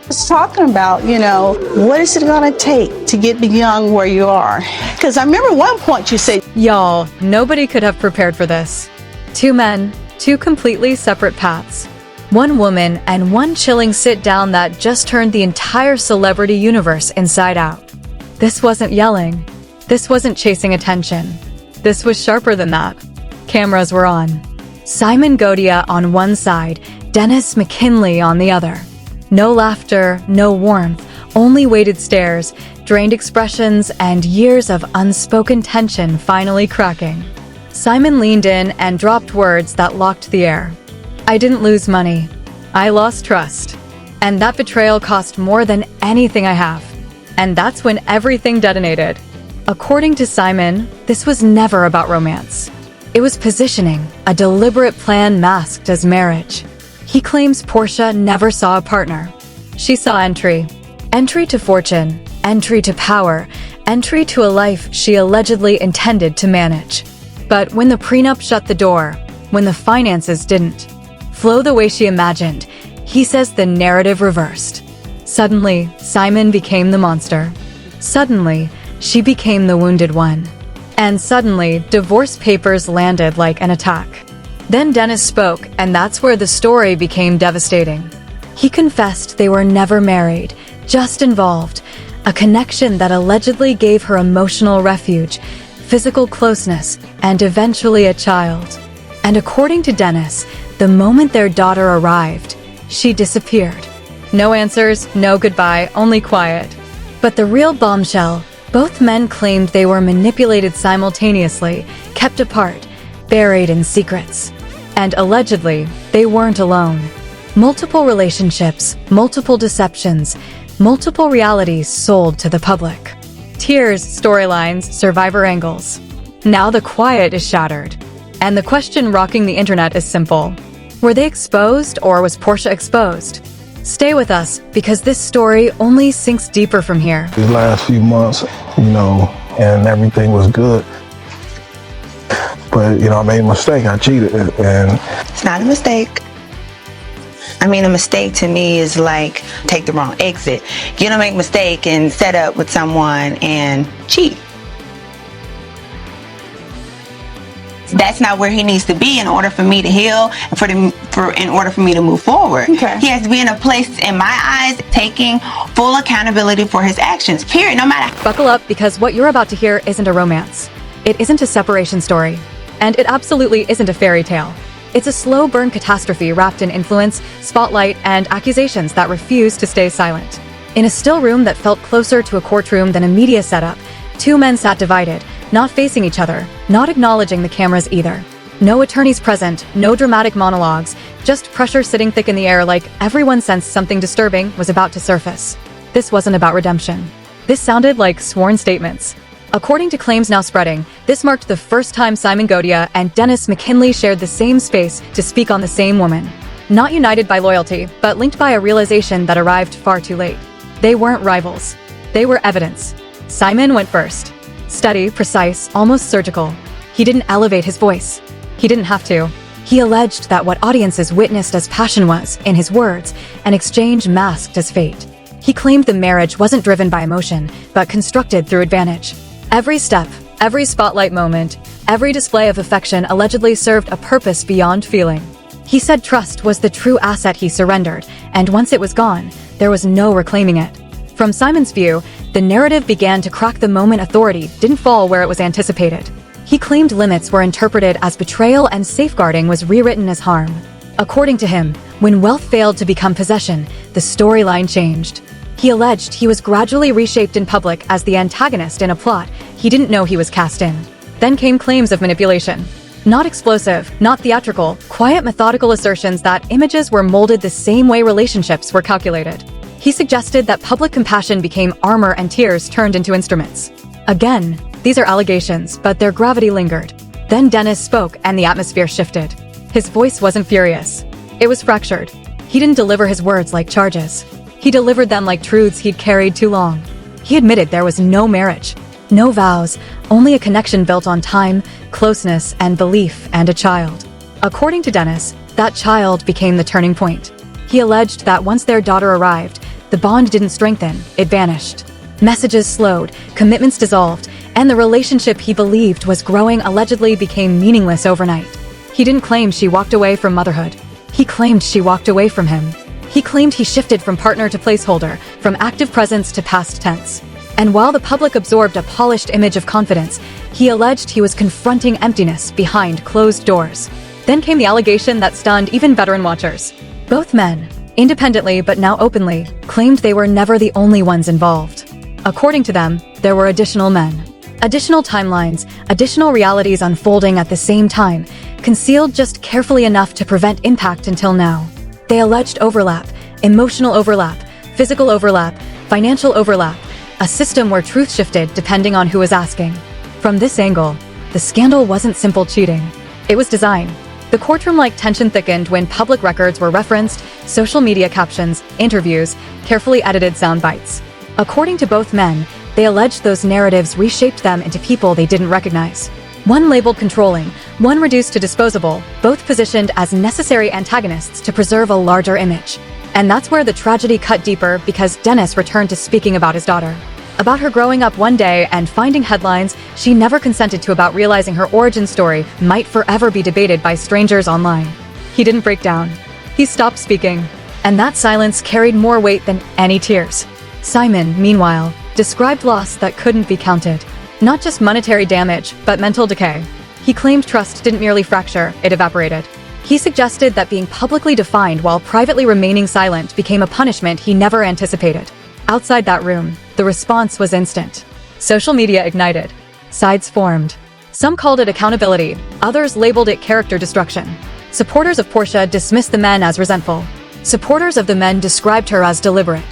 was talking about, what is it going to take to get beyond where you are? Because I remember one point you said, Y'all, nobody could have prepared for this. Two men, two completely separate paths. One woman and one chilling sit-down that just turned the entire celebrity universe inside out. This wasn't yelling. This wasn't chasing attention. This was sharper than that. Cameras were on. Simon Godia on one side, Dennis McKinley on the other. No laughter, no warmth, only weighted stares, drained expressions, and years of unspoken tension finally cracking. Simon leaned in and dropped words that locked the air. I didn't lose money. I lost trust. And that betrayal cost more than anything I have. And that's when everything detonated. According to Simon, this was never about romance. It was positioning, a deliberate plan masked as marriage. He claims Porsha never saw a partner. She saw entry. Entry to fortune, entry to power, entry to a life she allegedly intended to manage. But when the prenup shut the door, when the finances didn't flow the way she imagined, he says the narrative reversed. Suddenly, Simon became the monster. Suddenly, she became the wounded one. And suddenly, divorce papers landed like an attack. Then Dennis spoke, and that's where the story became devastating. He confessed they were never married, just involved, a connection that allegedly gave her emotional refuge, physical closeness, and eventually a child. And according to Dennis, the moment their daughter arrived, she disappeared. No answers, no goodbye, only quiet. But the real bombshell, both men claimed they were manipulated simultaneously, kept apart, buried in secrets. And allegedly, they weren't alone. Multiple relationships, multiple deceptions, multiple realities sold to the public. Tears, storylines, survivor angles. Now the quiet is shattered. And the question rocking the internet is simple. Were they exposed, or was Porsha exposed? Stay with us, because this story only sinks deeper from here. These last few months, and everything was good. But, I made a mistake. I cheated. And it's not a mistake. A mistake to me is like take the wrong exit. You don't make a mistake and set up with someone and cheat. That's not where he needs to be in order for me to heal and in order for me to move forward. Okay. He has to be in a place, in my eyes, taking full accountability for his actions, period, no matter. Buckle up, because what you're about to hear isn't a romance. It isn't a separation story. And it absolutely isn't a fairy tale. It's a slow burn catastrophe wrapped in influence, spotlight, and accusations that refuse to stay silent. In a still room that felt closer to a courtroom than a media setup, two men sat divided, not facing each other, not acknowledging the cameras either. No attorneys present, no dramatic monologues, just pressure sitting thick in the air like everyone sensed something disturbing was about to surface. This wasn't about redemption. This sounded like sworn statements. According to claims now spreading, this marked the first time Simon Godia and Dennis McKinley shared the same space to speak on the same woman. Not united by loyalty, but linked by a realization that arrived far too late. They weren't rivals. They were evidence. Simon went first. Steady, precise, almost surgical. He didn't elevate his voice. He didn't have to. He alleged that what audiences witnessed as passion was, in his words, an exchange masked as fate. He claimed the marriage wasn't driven by emotion, but constructed through advantage. Every step, every spotlight moment, every display of affection allegedly served a purpose beyond feeling. He said trust was the true asset he surrendered, and once it was gone, there was no reclaiming it. From Simon's view, the narrative began to crack the moment authority didn't fall where it was anticipated. He claimed limits were interpreted as betrayal and safeguarding was rewritten as harm. According to him, when wealth failed to become possession, the storyline changed. He alleged he was gradually reshaped in public as the antagonist in a plot he didn't know he was cast in. Then came claims of manipulation. Not explosive, not theatrical, quiet methodical assertions that images were molded the same way relationships were calculated. He suggested that public compassion became armor and tears turned into instruments. Again, these are allegations, but their gravity lingered. Then Dennis spoke and the atmosphere shifted. His voice wasn't furious. It was fractured. He didn't deliver his words like charges. He delivered them like truths he'd carried too long. He admitted there was no marriage, no vows, only a connection built on time, closeness, and belief, and a child. According to Dennis, that child became the turning point. He alleged that once their daughter arrived, The bond didn't strengthen, it vanished. Messages slowed, commitments dissolved, and the relationship he believed was growing allegedly became meaningless overnight. He didn't claim she walked away from motherhood. He claimed she walked away from him. He claimed he shifted from partner to placeholder, from active presence to past tense. And while the public absorbed a polished image of confidence, he alleged he was confronting emptiness behind closed doors. Then came the allegation that stunned even veteran watchers. Both men, independently but now openly, claimed they were never the only ones involved. According to them, there were additional men. Additional timelines, additional realities unfolding at the same time, concealed just carefully enough to prevent impact until now. They alleged overlap, emotional overlap, physical overlap, financial overlap, a system where truth shifted depending on who was asking. From this angle, the scandal wasn't simple cheating. It was design. The courtroom-like tension thickened when public records were referenced, social media captions, interviews, carefully edited sound bites. According to both men, they alleged those narratives reshaped them into people they didn't recognize. One labeled controlling, one reduced to disposable, both positioned as necessary antagonists to preserve a larger image. And that's where the tragedy cut deeper because Dennis returned to speaking about his daughter. About her growing up one day and finding headlines she never consented to about realizing her origin story might forever be debated by strangers online. He didn't break down. He stopped speaking. And that silence carried more weight than any tears. Simon, meanwhile, described loss that couldn't be counted. Not just monetary damage, but mental decay. He claimed trust didn't merely fracture, it evaporated. He suggested that being publicly defined while privately remaining silent became a punishment he never anticipated. Outside that room, the response was instant. Social media ignited. Sides formed. Some called it accountability, others labeled it character destruction. Supporters of Porsha dismissed the men as resentful. Supporters of the men described her as deliberate.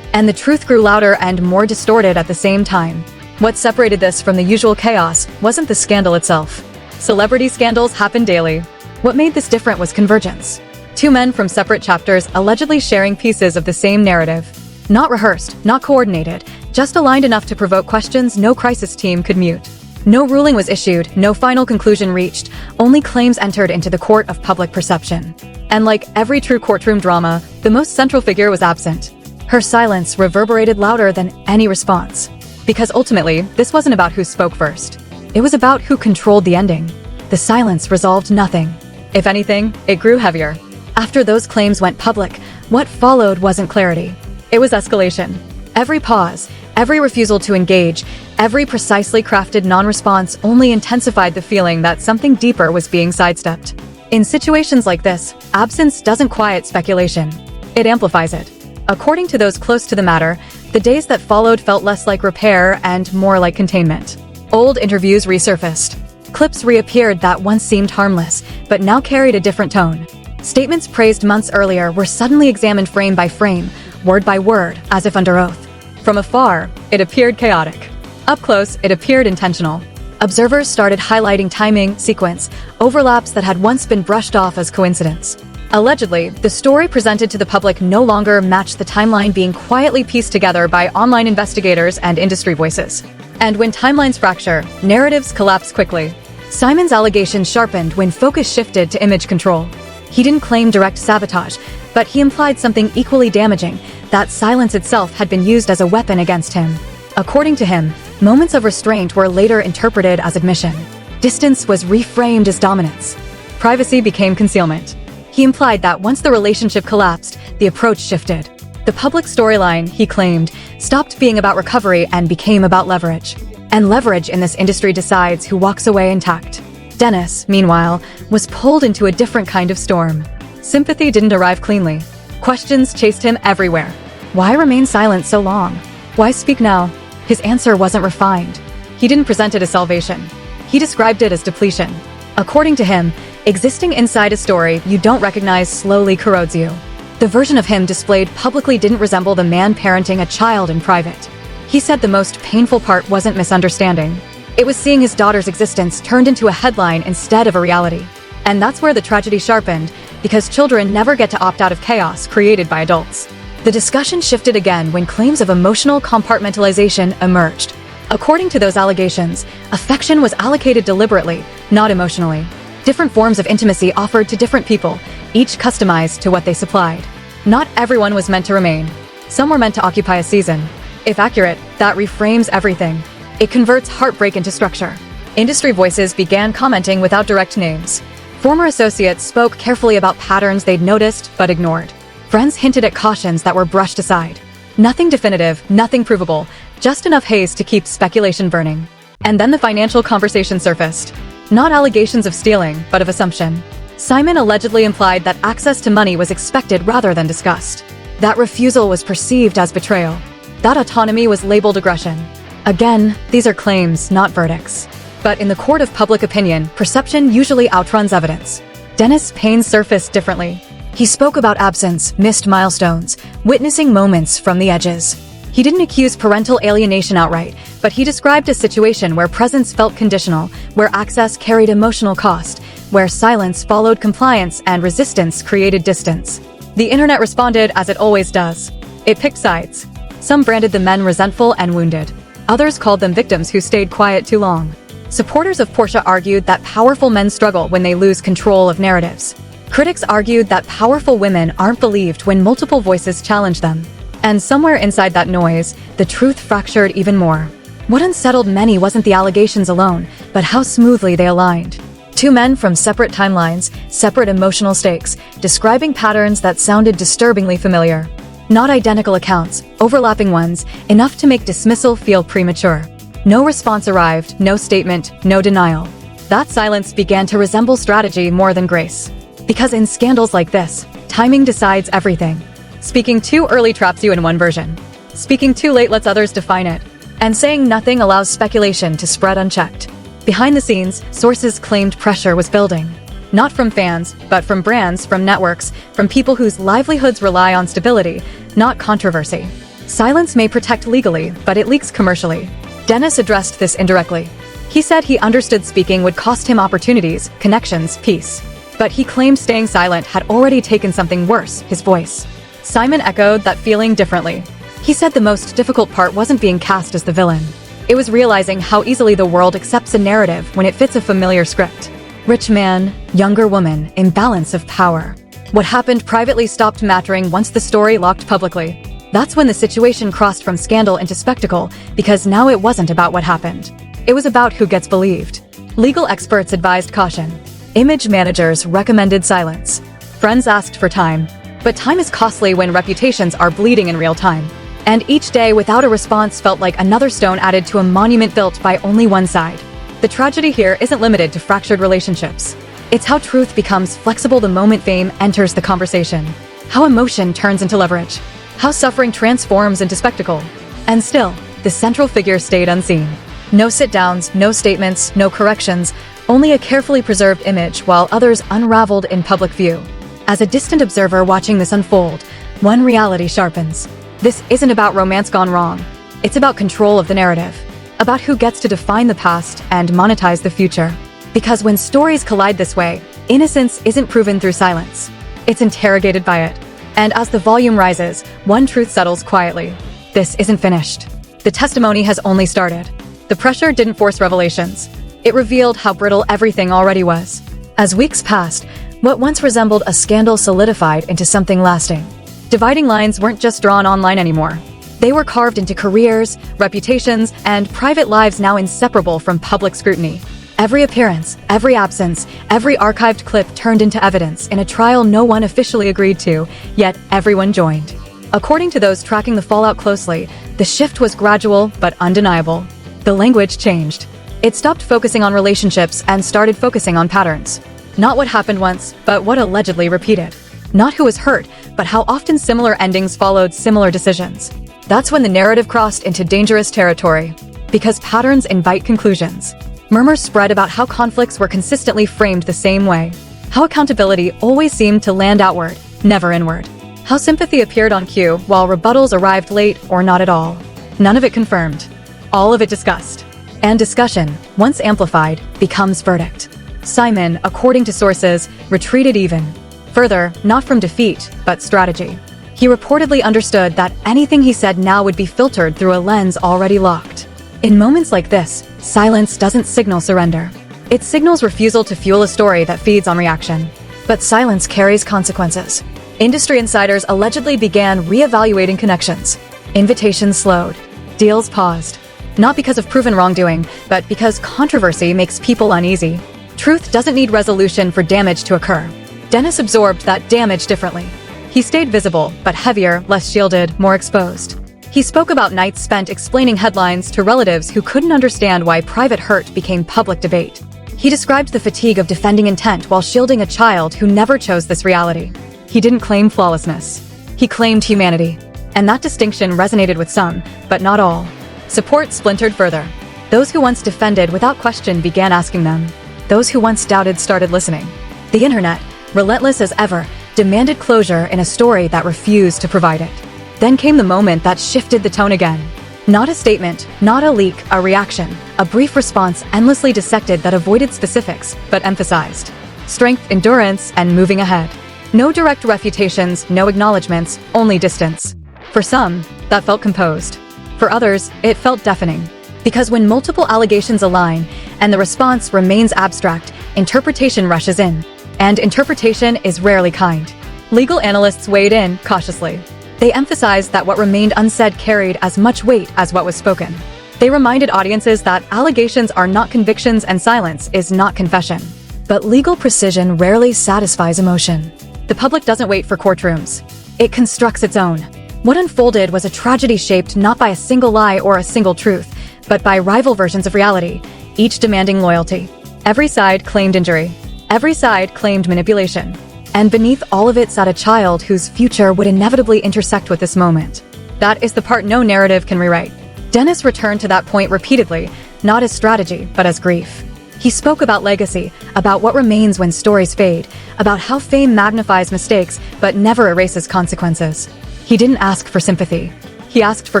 And the truth grew louder and more distorted at the same time. What separated this from the usual chaos wasn't the scandal itself. Celebrity scandals happen daily. What made this different was convergence. Two men from separate chapters allegedly sharing pieces of the same narrative. Not rehearsed, not coordinated, just aligned enough to provoke questions no crisis team could mute. No ruling was issued, no final conclusion reached, only claims entered into the court of public perception. And like every true courtroom drama, the most central figure was absent. Her silence reverberated louder than any response. Because ultimately, this wasn't about who spoke first. It was about who controlled the ending. The silence resolved nothing. If anything, it grew heavier. After those claims went public, what followed wasn't clarity. It was escalation. Every pause, every refusal to engage, every precisely crafted non-response only intensified the feeling that something deeper was being sidestepped. In situations like this, absence doesn't quiet speculation. It amplifies it. According to those close to the matter, the days that followed felt less like repair and more like containment. Old interviews resurfaced. Clips reappeared that once seemed harmless, but now carried a different tone. Statements praised months earlier were suddenly examined frame by frame, word by word, as if under oath. From afar, it appeared chaotic. Up close, it appeared intentional. Observers started highlighting timing, sequence, overlaps that had once been brushed off as coincidence. Allegedly, the story presented to the public no longer matched the timeline being quietly pieced together by online investigators and industry voices. And when timelines fracture, narratives collapse quickly. Simon's allegations sharpened when focus shifted to image control. He didn't claim direct sabotage, but he implied something equally damaging, that silence itself had been used as a weapon against him. According to him, moments of restraint were later interpreted as admission. Distance was reframed as dominance. Privacy became concealment. He implied that once the relationship collapsed, the approach shifted. The public storyline, he claimed, stopped being about recovery and became about leverage. And leverage in this industry decides who walks away intact. Dennis, meanwhile, was pulled into a different kind of storm. Sympathy didn't arrive cleanly. Questions chased him everywhere. Why remain silent so long? Why speak now? His answer wasn't refined. He didn't present it as salvation. He described it as depletion. According to him, existing inside a story you don't recognize slowly corrodes you. The version of him displayed publicly didn't resemble the man parenting a child in private. He said the most painful part wasn't misunderstanding. It was seeing his daughter's existence turned into a headline instead of a reality. And that's where the tragedy sharpened, because children never get to opt out of chaos created by adults. The discussion shifted again when claims of emotional compartmentalization emerged. According to those allegations, affection was allocated deliberately, not emotionally. Different forms of intimacy offered to different people, each customized to what they supplied. Not everyone was meant to remain. Some were meant to occupy a season. If accurate, that reframes everything. It converts heartbreak into structure. Industry voices began commenting without direct names. Former associates spoke carefully about patterns they'd noticed but ignored. Friends hinted at cautions that were brushed aside. Nothing definitive, nothing provable, just enough haze to keep speculation burning. And then the financial conversation surfaced. Not allegations of stealing, but of assumption. Simon allegedly implied that access to money was expected rather than discussed. That refusal was perceived as betrayal. That autonomy was labeled aggression. Again, these are claims, not verdicts. But in the court of public opinion, perception usually outruns evidence. Dennis Payne surfaced differently. He spoke about absence, missed milestones, witnessing moments from the edges. He didn't accuse parental alienation outright, but he described a situation where presence felt conditional, where access carried emotional cost, where silence followed compliance and resistance created distance. The internet responded as it always does. It picked sides. Some branded the men resentful and wounded. Others called them victims who stayed quiet too long. Supporters of Porsha argued that powerful men struggle when they lose control of narratives. Critics argued that powerful women aren't believed when multiple voices challenge them. And somewhere inside that noise, the truth fractured even more. What unsettled many wasn't the allegations alone, but how smoothly they aligned. Two men from separate timelines, separate emotional stakes, describing patterns that sounded disturbingly familiar. Not identical accounts, overlapping ones, enough to make dismissal feel premature. No response arrived, no statement, no denial. That silence began to resemble strategy more than grace. Because in scandals like this, timing decides everything. Speaking too early traps you in one version. Speaking too late lets others define it. And saying nothing allows speculation to spread unchecked. Behind the scenes, sources claimed pressure was building. Not from fans, but from brands, from networks, from people whose livelihoods rely on stability, not controversy. Silence may protect legally, but it leaks commercially. Dennis addressed this indirectly. He said he understood speaking would cost him opportunities, connections, peace. But he claimed staying silent had already taken something worse, his voice. Simon echoed that feeling differently. He said the most difficult part wasn't being cast as the villain. It was realizing how easily the world accepts a narrative when it fits a familiar script. Rich man, younger woman, imbalance of power. What happened privately stopped mattering once the story locked publicly. That's when the situation crossed from scandal into spectacle, because now it wasn't about what happened. It was about who gets believed. Legal experts advised caution. Image managers recommended silence. Friends asked for time. But time is costly when reputations are bleeding in real time. And each day without a response felt like another stone added to a monument built by only one side. The tragedy here isn't limited to fractured relationships. It's how truth becomes flexible the moment fame enters the conversation. How emotion turns into leverage. How suffering transforms into spectacle. And still, the central figure stayed unseen. No sit-downs, no statements, no corrections, only a carefully preserved image while others unraveled in public view. As a distant observer watching this unfold, one reality sharpens. This isn't about romance gone wrong. It's about control of the narrative. About who gets to define the past and monetize the future. Because when stories collide this way, innocence isn't proven through silence. It's interrogated by it. And as the volume rises, one truth settles quietly. This isn't finished. The testimony has only started. The pressure didn't force revelations. It revealed how brittle everything already was. As weeks passed, what once resembled a scandal solidified into something lasting. Dividing lines weren't just drawn online anymore. They were carved into careers, reputations, and private lives now inseparable from public scrutiny. Every appearance, every absence, every archived clip turned into evidence in a trial no one officially agreed to, yet everyone joined. According to those tracking the fallout closely, the shift was gradual but undeniable. The language changed. It stopped focusing on relationships and started focusing on patterns. Not what happened once, but what allegedly repeated. Not who was hurt, but how often similar endings followed similar decisions. That's when the narrative crossed into dangerous territory. Because patterns invite conclusions. Murmurs spread about how conflicts were consistently framed the same way. How accountability always seemed to land outward, never inward. How sympathy appeared on cue while rebuttals arrived late or not at all. None of it confirmed. All of it discussed. And discussion, once amplified, becomes verdict. Simon, according to sources, retreated even. Further, not from defeat, but strategy. He reportedly understood that anything he said now would be filtered through a lens already locked. In moments like this, silence doesn't signal surrender. It signals refusal to fuel a story that feeds on reaction. But silence carries consequences. Industry insiders allegedly began reevaluating connections. Invitations slowed. Deals paused. Not because of proven wrongdoing, but because controversy makes people uneasy. Truth doesn't need resolution for damage to occur. Dennis absorbed that damage differently. He stayed visible, but heavier, less shielded, more exposed. He spoke about nights spent explaining headlines to relatives who couldn't understand why private hurt became public debate. He described the fatigue of defending intent while shielding a child who never chose this reality. He didn't claim flawlessness. He claimed humanity. And that distinction resonated with some, but not all. Support splintered further. Those who once defended without question began asking them. Those who once doubted started listening. The internet, relentless as ever, demanded closure in a story that refused to provide it. Then came the moment that shifted the tone again. Not a statement, not a leak, a reaction, a brief response endlessly dissected that avoided specifics, but emphasized strength, endurance, and moving ahead. No direct refutations, no acknowledgments, only distance. For some, that felt composed. For others, it felt deafening. Because when multiple allegations align and the response remains abstract, interpretation rushes in. And interpretation is rarely kind. Legal analysts weighed in cautiously. They emphasized that what remained unsaid carried as much weight as what was spoken. They reminded audiences that allegations are not convictions and silence is not confession. But legal precision rarely satisfies emotion. The public doesn't wait for courtrooms. It constructs its own. What unfolded was a tragedy shaped not by a single lie or a single truth, but by rival versions of reality, each demanding loyalty. Every side claimed injury. Every side claimed manipulation. And beneath all of it sat a child whose future would inevitably intersect with this moment. That is the part no narrative can rewrite. Dennis returned to that point repeatedly, not as strategy, but as grief. He spoke about legacy, about what remains when stories fade, about how fame magnifies mistakes but never erases consequences. He didn't ask for sympathy. He asked for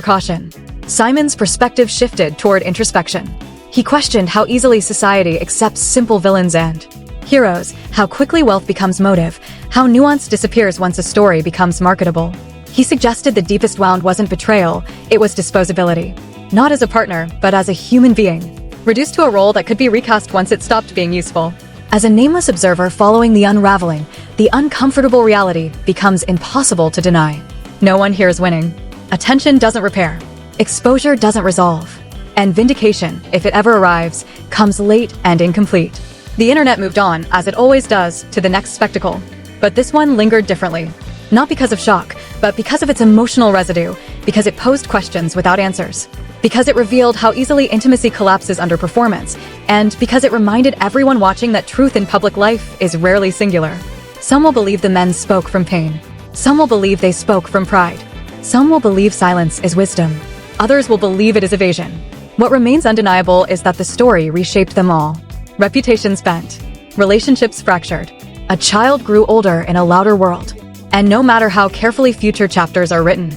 caution. Simon's perspective shifted toward introspection. He questioned how easily society accepts simple villains and heroes, how quickly wealth becomes motive, how nuance disappears once a story becomes marketable. He suggested the deepest wound wasn't betrayal, it was disposability. Not as a partner, but as a human being, reduced to a role that could be recast once it stopped being useful. As a nameless observer following the unraveling, the uncomfortable reality becomes impossible to deny. No one here is winning. Attention doesn't repair. Exposure doesn't resolve. And vindication, if it ever arrives, comes late and incomplete. The internet moved on, as it always does, to the next spectacle. But this one lingered differently. Not because of shock, but because of its emotional residue, because it posed questions without answers, because it revealed how easily intimacy collapses under performance, and because it reminded everyone watching that truth in public life is rarely singular. Some will believe the men spoke from pain. Some will believe they spoke from pride. Some will believe silence is wisdom. Others will believe it is evasion. What remains undeniable is that the story reshaped them all. Reputations bent. Relationships fractured. A child grew older in a louder world. And no matter how carefully future chapters are written,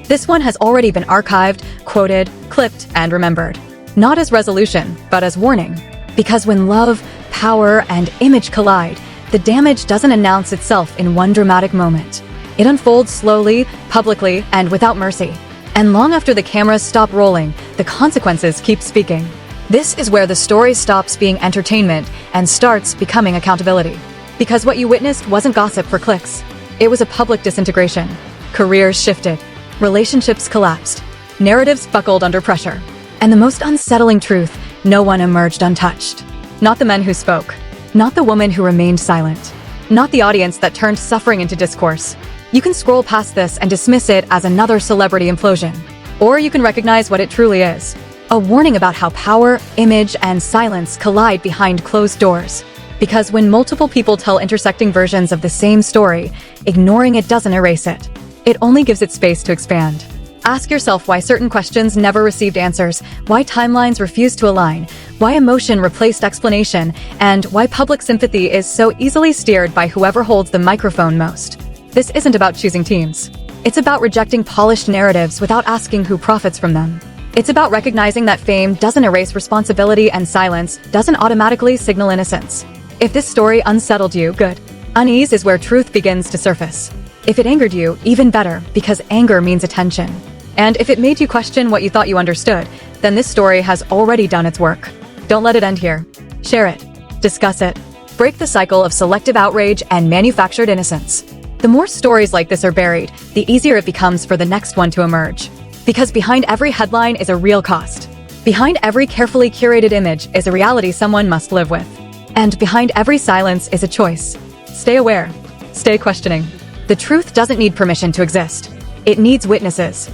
this one has already been archived, quoted, clipped, and remembered. Not as resolution, but as warning. Because when love, power, and image collide, the damage doesn't announce itself in one dramatic moment. It unfolds slowly, publicly, and without mercy. And long after the cameras stop rolling, the consequences keep speaking. This is where the story stops being entertainment and starts becoming accountability. Because what you witnessed wasn't gossip for clicks. It was a public disintegration. Careers shifted. Relationships collapsed. Narratives buckled under pressure. And the most unsettling truth, no one emerged untouched. Not the men who spoke. Not the woman who remained silent. Not the audience that turned suffering into discourse. You can scroll past this and dismiss it as another celebrity implosion. Or you can recognize what it truly is. A warning about how power, image, and silence collide behind closed doors. Because when multiple people tell intersecting versions of the same story, ignoring it doesn't erase it. It only gives it space to expand. Ask yourself why certain questions never received answers, why timelines refused to align, why emotion replaced explanation, and why public sympathy is so easily steered by whoever holds the microphone most. This isn't about choosing teams. It's about rejecting polished narratives without asking who profits from them. It's about recognizing that fame doesn't erase responsibility and silence doesn't automatically signal innocence. If this story unsettled you, good. Unease is where truth begins to surface. If it angered you, even better, because anger means attention. And if it made you question what you thought you understood, then this story has already done its work. Don't let it end here. Share it. Discuss it. Break the cycle of selective outrage and manufactured innocence. The more stories like this are buried, the easier it becomes for the next one to emerge. Because behind every headline is a real cost. Behind every carefully curated image is a reality someone must live with. And behind every silence is a choice. Stay aware. Stay questioning. The truth doesn't need permission to exist. It needs witnesses.